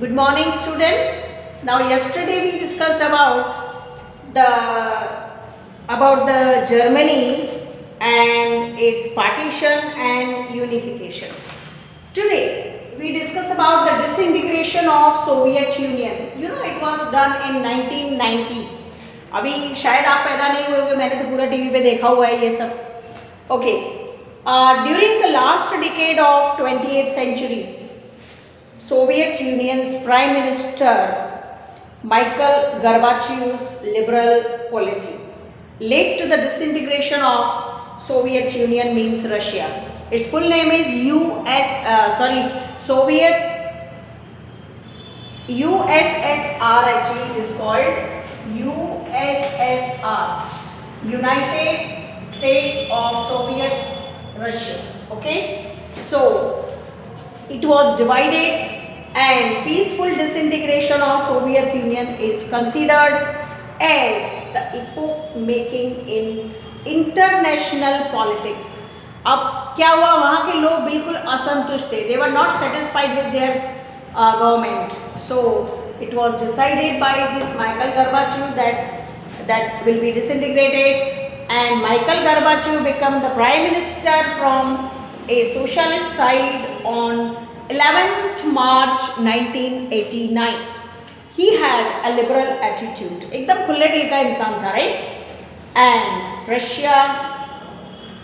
Good morning, students. Now, yesterday we discussed about the Germany and its partition and unification. Today we discuss about the disintegration of Soviet Union. You know, it was done in 1990. अभी शायद आप पैदा नहीं हुए होंगे, मैंने तो पूरा टीवी पे देखा हुआ है ये सब. Okay. During the last decade of 20th century, Soviet Union's Prime Minister Mikhail Gorbachev's liberal policy led to the disintegration of Soviet Union, means Russia. Its full name is USSR. Actually, it is called USSR, United States of Soviet Russia. Okay, so it was divided, and peaceful disintegration of Soviet Union is considered as the epoch making in international politics. अब क्या हुआ, वहाँ के लोग बिल्कुल असंतुष्ट थे. They were not satisfied with their government. So it was decided by this Mikhail Gorbachev that will be disintegrated, and Mikhail Gorbachev became the prime minister from a socialist side on 11th March 1989. He had a liberal attitude. एकदम खुले दिल का इंसान था, right? And Russia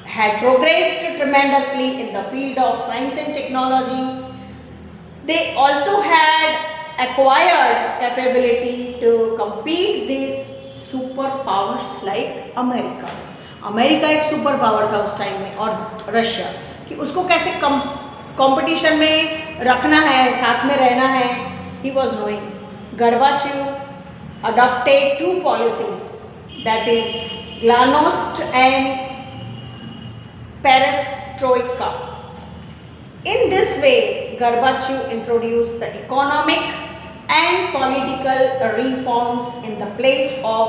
had progressed tremendously in the field of science and technology. They also had acquired capability to compete these superpowers like America. America एक super power था उस time में, और रशिया, कि उसको कैसे कंपटीशन में रखना है, साथ में रहना है. He was knowing. Gorbachev adopted two policies, that is Glasnost and Perestroika. In this way, Gorbachev introduced the economic and political reforms in the place of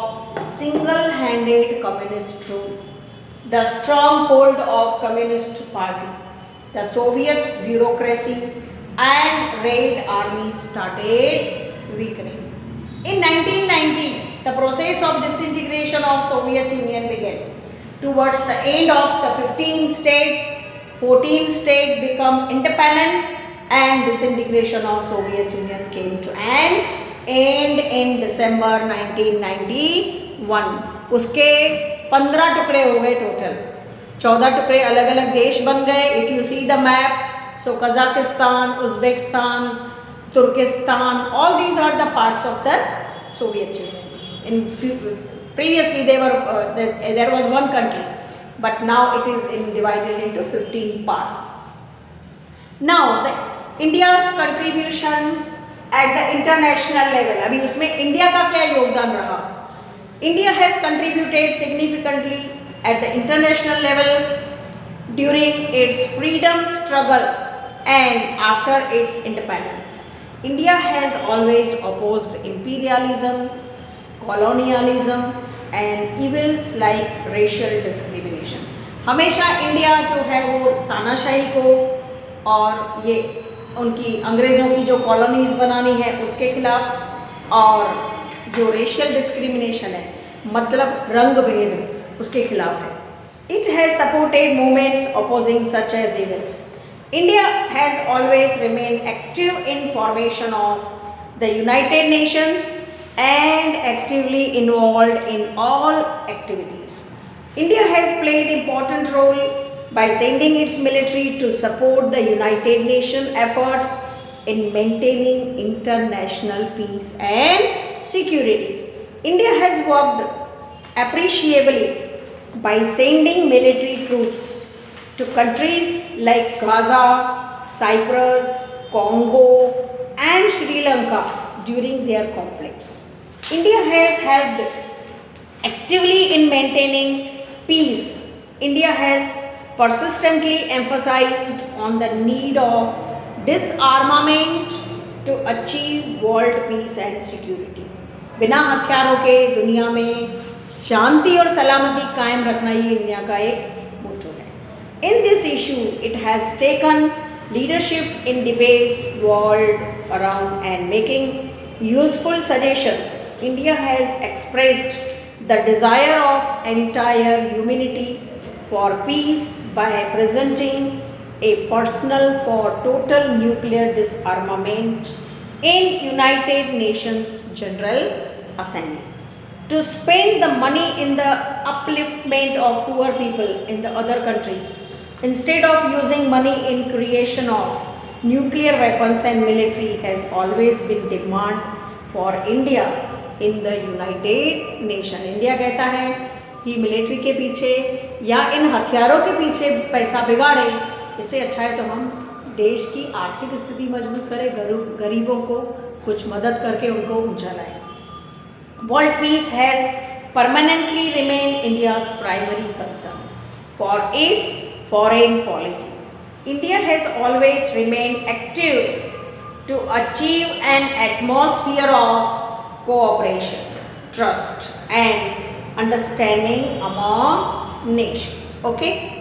single-handed communist rule. The strong hold of Communist Party, the Soviet bureaucracy and Red Army started weakening. In 1990, the process of disintegration of Soviet Union began. Towards the end of the 15 states, 14 states become independent, and disintegration of Soviet Union came to an end in December 1991. उसके 15 टुकड़े हो गए total. 14 टुकड़े अलग अलग देश बन गए. If you see the map, so Kazakhstan, Uzbekistan, Turkestan, all these are the parts of the Soviet Union. Previously there was one country, but now it is divided into 15 parts. Now the India's contribution at the international level. अभी उसमें India का क्या योगदान रहा? India has contributed significantly at the international level during its freedom struggle and after its independence. India has always opposed imperialism, colonialism and evils like racial discrimination. हमेशा India जो है वो तानाशाही को और ये उनकी अंग्रेज़ों की जो कॉलोनीज बनानी है उसके खिलाफ, और जो रेशियल डिस्क्रिमिनेशन है, मतलब रंग भेद, उसके खिलाफ है. It has supported movements opposing such as events. India has always remain active in formation of the United Nations and actively involved in all activities. India has played important role by sending its military to support the United Nations efforts in maintaining international peace and security. India has worked appreciably by sending military troops to countries like Gaza, Cyprus, Congo and Sri Lanka during their conflicts. India has helped actively in maintaining peace. India has persistently emphasized on the need of disarmament to achieve world peace and security. बिना हथियारों के दुनिया में शांति और सलामती कायम रखना ये इंडिया का एक मोटो है. In this issue, it has taken leadership in debates world around and making useful suggestions. India has expressed the desire of entire humanity for peace by presenting a personal for total nuclear disarmament in United Nations General Assembly. To spend the money in the upliftment of poor people in the other countries instead of using money in creation of nuclear weapons and military has always been demand for India in the United Nation. India कहता है कि military के पीछे या इन हथियारों के पीछे पैसा बिगाड़े, इससे अच्छा है तो हम देश की आर्थिक स्थिति मजबूत करें, गरीबों को कुछ मदद करके उनको ऊंचा लाएं. World peace has permanently remained India's primary concern for its foreign policy. India has always remained active to achieve an atmosphere of cooperation, trust and understanding among nations. Okay.